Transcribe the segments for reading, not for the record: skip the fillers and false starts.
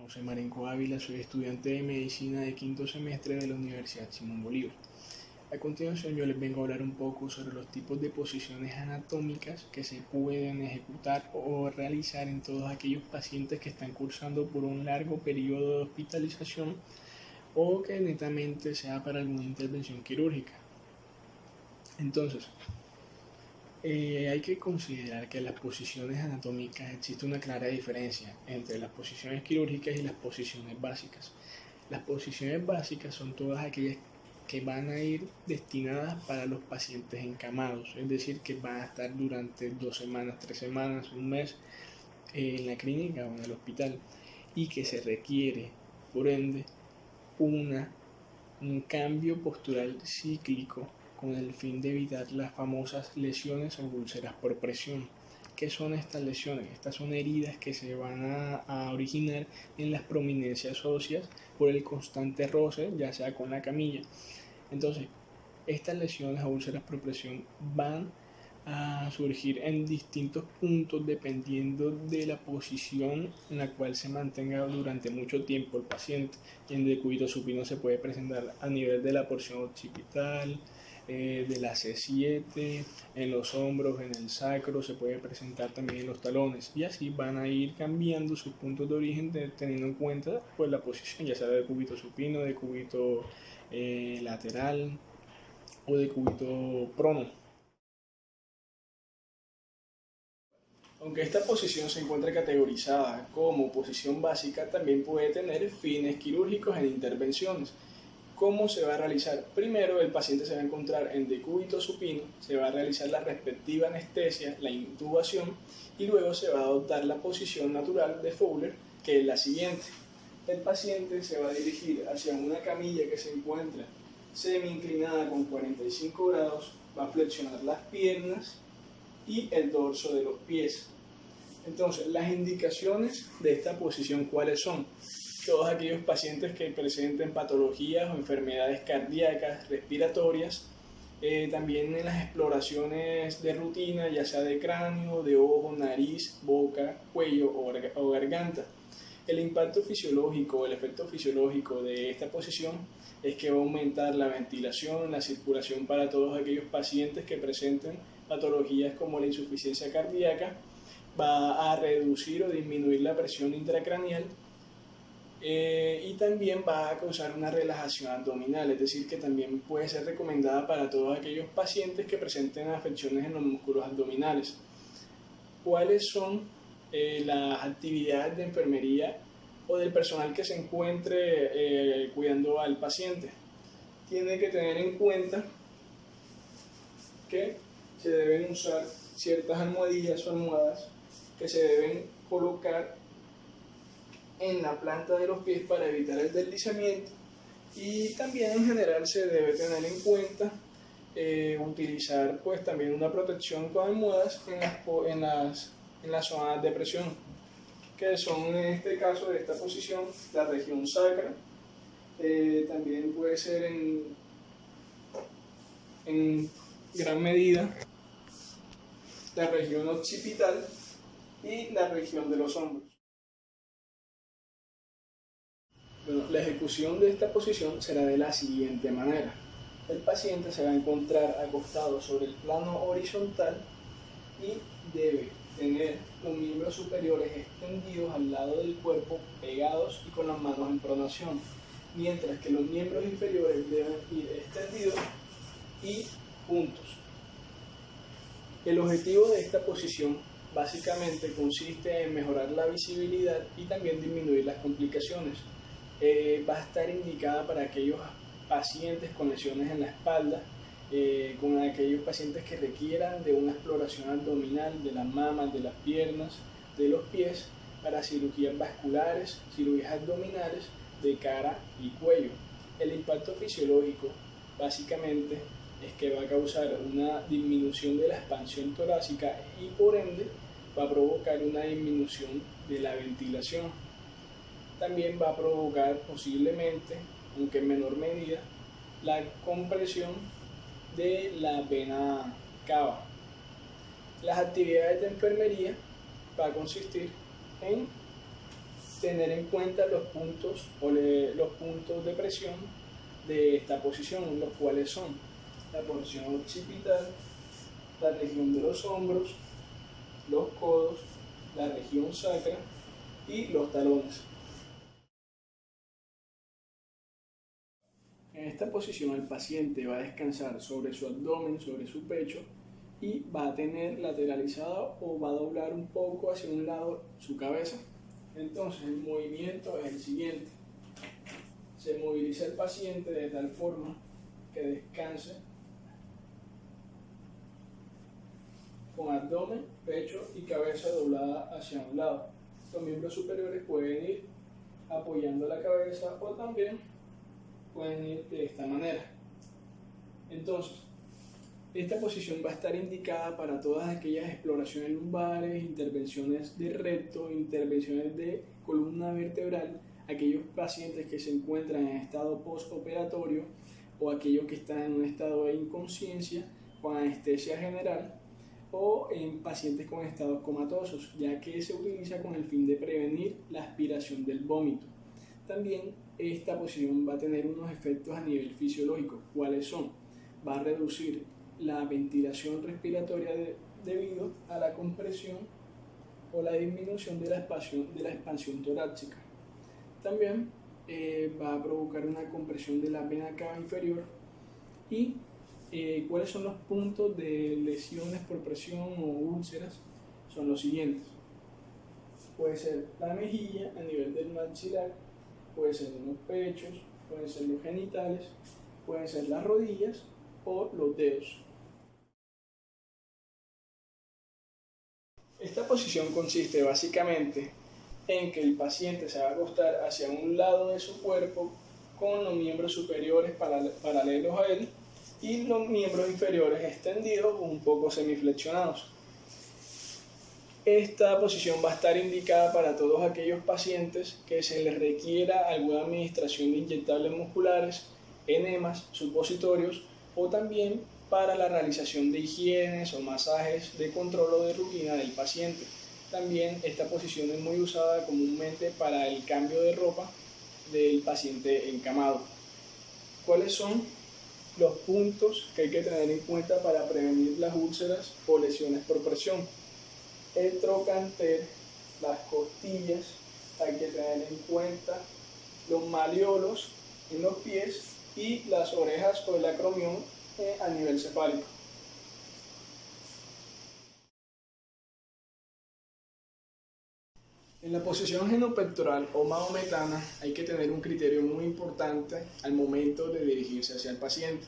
José Marenco Ávila, soy estudiante de medicina de quinto semestre de la Universidad Simón Bolívar. A continuación yo les vengo a hablar un poco sobre los tipos de posiciones anatómicas que se pueden ejecutar o realizar en todos aquellos pacientes que están cursando por un largo periodo de hospitalización o que netamente sea para alguna intervención quirúrgica. Entonces, hay que considerar que en las posiciones anatómicas existe una clara diferencia entre las posiciones quirúrgicas y las posiciones básicas. Las posiciones básicas son todas aquellas que van a ir destinadas para los pacientes encamados, es decir, que van a estar durante 2 semanas, 3 semanas, un mes en la clínica o en el hospital y que se requiere, por ende, un cambio postural cíclico con el fin de evitar las famosas lesiones o úlceras por presión. ¿Qué son estas lesiones? Estas son heridas que se van a originar en las prominencias óseas por el constante roce, ya sea con la camilla. Entonces, estas lesiones o úlceras por presión van a surgir en distintos puntos dependiendo de la posición en la cual se mantenga durante mucho tiempo el paciente. En decúbito supino se puede presentar a nivel de la porción occipital, de la C7, en los hombros, en el sacro, se puede presentar también en los talones y así van a ir cambiando sus puntos de origen teniendo en cuenta pues, la posición, ya sea de decúbito supino, de decúbito lateral o de decúbito prono. Aunque esta posición se encuentra categorizada como posición básica, también puede tener fines quirúrgicos en intervenciones. ¿Cómo se va a realizar? Primero, el paciente se va a encontrar en decúbito supino, se va a realizar la respectiva anestesia, la intubación, y luego se va a adoptar la posición natural de Fowler, que es la siguiente. El paciente se va a dirigir hacia una camilla que se encuentra semi-inclinada con 45 grados, va a flexionar las piernas y el dorso de los pies. Entonces, las indicaciones de esta posición, ¿cuáles son? Todos aquellos pacientes que presenten patologías o enfermedades cardíacas, respiratorias, también en las exploraciones de rutina, ya sea de cráneo, de ojo, nariz, boca, cuello o garganta. El impacto fisiológico, el efecto fisiológico de esta posición es que va a aumentar la ventilación, la circulación para todos aquellos pacientes que presenten patologías como la insuficiencia cardíaca, va a reducir o disminuir la presión intracraneal y también va a causar una relajación abdominal, es decir, que también puede ser recomendada para todos aquellos pacientes que presenten afecciones en los músculos abdominales. ¿Cuáles son las actividades de enfermería o del personal que se encuentre cuidando al paciente? Tiene que tener en cuenta que se deben usar ciertas almohadillas o almohadas que se deben colocar en la planta de los pies para evitar el deslizamiento, y también en general se debe tener en cuenta utilizar pues también una protección con almohadas en las zonas de presión, que son en este caso de esta posición la región sacra, también puede ser en gran medida la región occipital y la región de los hombros. Bueno, la ejecución de esta posición será de la siguiente manera. El paciente se va a encontrar acostado sobre el plano horizontal y debe tener los miembros superiores extendidos al lado del cuerpo, pegados y con las manos en pronación, mientras que los miembros inferiores deben ir extendidos y juntos. El objetivo de esta posición básicamente consiste en mejorar la visibilidad y también disminuir las complicaciones. Va a estar indicada para aquellos pacientes con lesiones en la espalda, con aquellos pacientes que requieran de una exploración abdominal de las mamas, de las piernas, de los pies, para cirugías vasculares, cirugías abdominales de cara y cuello. El impacto fisiológico básicamente es que va a causar una disminución de la expansión torácica y por ende va a provocar una disminución de la ventilación. También va a provocar posiblemente, aunque en menor medida, la compresión de la vena cava. Las actividades de enfermería va a consistir en tener en cuenta los puntos los puntos de presión de esta posición, los cuales son la porción occipital, la región de los hombros, los codos, la región sacra y los talones. En esta posición el paciente va a descansar sobre su abdomen, sobre su pecho, y va a tener lateralizado o va a doblar un poco hacia un lado su cabeza. Entonces el movimiento es el siguiente: se moviliza el paciente de tal forma que descanse con abdomen, pecho y cabeza doblada hacia un lado. Los miembros superiores pueden ir apoyando la cabeza o también pueden ir de esta manera. Entonces, esta posición va a estar indicada para todas aquellas exploraciones lumbares, intervenciones de recto, intervenciones de columna vertebral, aquellos pacientes que se encuentran en estado postoperatorio o aquellos que están en un estado de inconsciencia con anestesia general, o en pacientes con estados comatosos, ya que se utiliza con el fin de prevenir la aspiración del vómito. También esta posición va a tener unos efectos a nivel fisiológico. ¿Cuáles son? Va a reducir la ventilación respiratoria debido a la compresión o la disminución de la expansión torácica. También va a provocar una compresión de la vena cava inferior. Y ¿cuáles son los puntos de lesiones por presión o úlceras? Son los siguientes: puede ser la mejilla a nivel del maxilar, puede ser en los pechos, pueden ser los genitales, pueden ser las rodillas o los dedos. Esta posición consiste básicamente en que el paciente se va a acostar hacia un lado de su cuerpo con los miembros superiores paralelos a él y los miembros inferiores extendidos o un poco semiflexionados. Esta posición va a estar indicada para todos aquellos pacientes que se les requiera alguna administración de inyectables musculares, enemas, supositorios, o también para la realización de higienes o masajes de control o de rutina del paciente. También esta posición es muy usada comúnmente para el cambio de ropa del paciente encamado. ¿Cuáles son los puntos que hay que tener en cuenta para prevenir las úlceras o lesiones por presión? El trocánter, las costillas, hay que tener en cuenta los malleolos en los pies y las orejas o el acromión a nivel cefálico. En la posición genopectoral o mahometana hay que tener un criterio muy importante al momento de dirigirse hacia el paciente,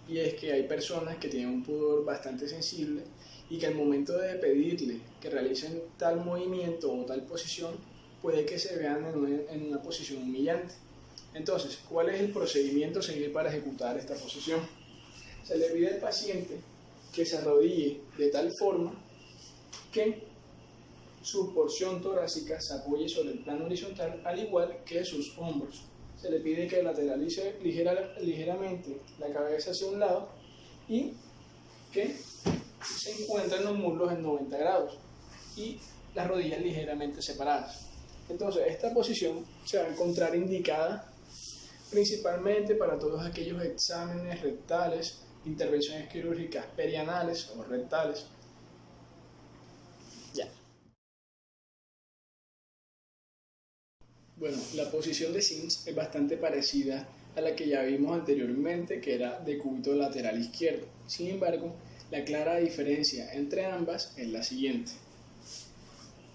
y es que hay personas que tienen un pudor bastante sensible y que al momento de pedirle que realicen tal movimiento o tal posición puede que se vean en una posición humillante. Entonces, ¿cuál es el procedimiento a seguir para ejecutar esta posición? Se le pide al paciente que se arrodille de tal forma que su porción torácica se apoye sobre el plano horizontal, al igual que sus hombros. Se le pide que lateralice ligeramente la cabeza hacia un lado y que se encuentren los muslos en 90 grados y las rodillas ligeramente separadas. Entonces, esta posición se va a encontrar indicada principalmente para todos aquellos exámenes rectales, intervenciones quirúrgicas perianales o rectales. Ya. Bueno, la posición de Sims es bastante parecida a la que ya vimos anteriormente, que era de cúbito lateral izquierdo. Sin embargo, la clara diferencia entre ambas es la siguiente: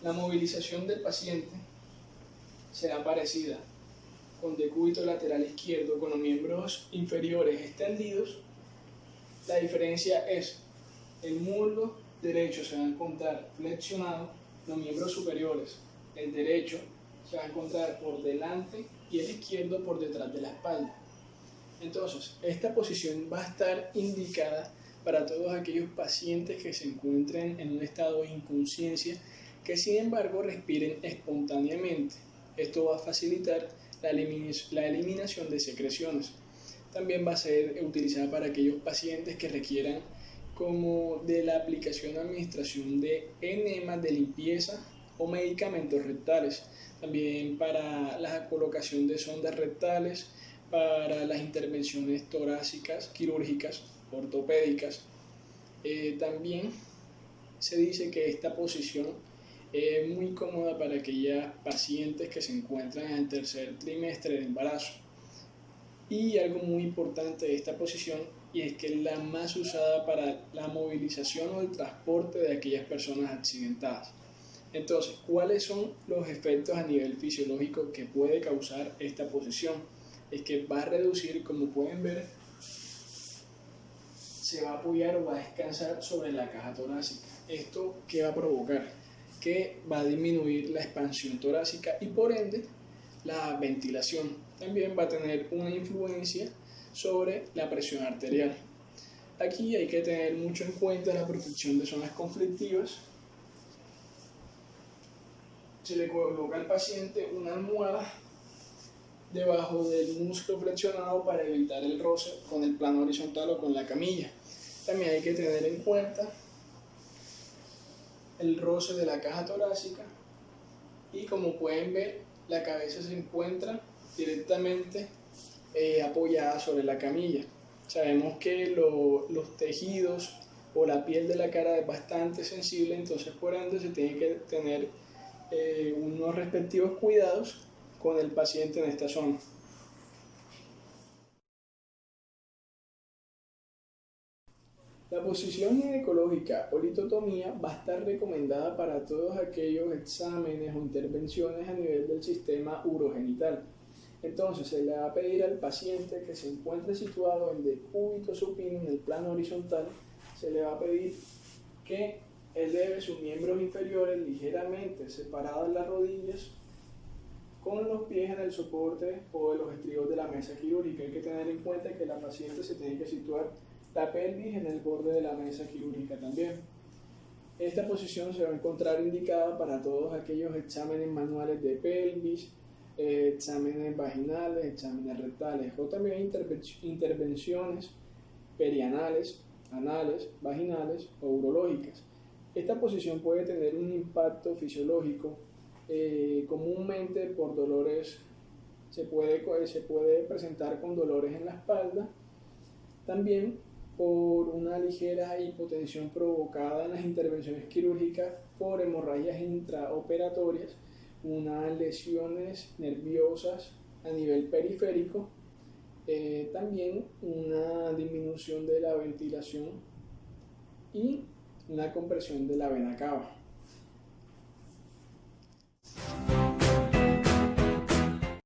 la movilización del paciente será parecida con decúbito lateral izquierdo con los miembros inferiores extendidos. La diferencia es: el muslo derecho se va a encontrar flexionado, los miembros superiores, el derecho, se va a encontrar por delante y el izquierdo por detrás de la espalda. Entonces, esta posición va a estar indicada para todos aquellos pacientes que se encuentren en un estado de inconsciencia, que sin embargo respiren espontáneamente. Esto va a facilitar la eliminación de secreciones. También va a ser utilizada para aquellos pacientes que requieran como de la aplicación o administración de enemas de limpieza o medicamentos rectales. También para la colocación de sondas rectales, para las intervenciones torácicas, quirúrgicas, ortopédicas. También se dice que esta posición es muy cómoda para aquellas pacientes que se encuentran en el tercer trimestre del embarazo. Y algo muy importante de esta posición, y es que es la más usada para la movilización o el transporte de aquellas personas accidentadas. Entonces, ¿cuáles son los efectos a nivel fisiológico que puede causar esta posición? Es que va a reducir, como pueden ver, se va a apoyar o va a descansar sobre la caja torácica. ¿Esto qué va a provocar? Que va a disminuir la expansión torácica y por ende la ventilación. También va a tener una influencia sobre la presión arterial. Aquí hay que tener mucho en cuenta la protección de zonas conflictivas. Se le coloca al paciente una almohada debajo del músculo flexionado para evitar el roce con el plano horizontal o con la camilla. También hay que tener en cuenta el roce de la caja torácica y, como pueden ver, la cabeza se encuentra directamente apoyada sobre la camilla. Sabemos que los tejidos o la piel de la cara es bastante sensible, entonces por ende se tiene que tener unos respectivos cuidados con el paciente en esta zona. La posición ginecológica o litotomía va a estar recomendada para todos aquellos exámenes o intervenciones a nivel del sistema urogenital. Entonces se le va a pedir al paciente que se encuentre situado en decúbito supino en el plano horizontal, se le va a pedir que eleve sus miembros inferiores ligeramente separados de las rodillas con los pies en el soporte o de los estribos de la mesa quirúrgica. Hay que tener en cuenta que la paciente se tiene que situar la pelvis en el borde de la mesa quirúrgica también. Esta posición se va a encontrar indicada para todos aquellos exámenes manuales de pelvis, exámenes vaginales, exámenes rectales o también intervenciones perianales, anales, vaginales o urológicas. Esta posición puede tener un impacto fisiológico, comúnmente por dolores, se puede presentar con dolores en la espalda, también por una ligera hipotensión provocada en las intervenciones quirúrgicas por hemorragias intraoperatorias, unas lesiones nerviosas a nivel periférico, también una disminución de la ventilación y una compresión de la vena cava.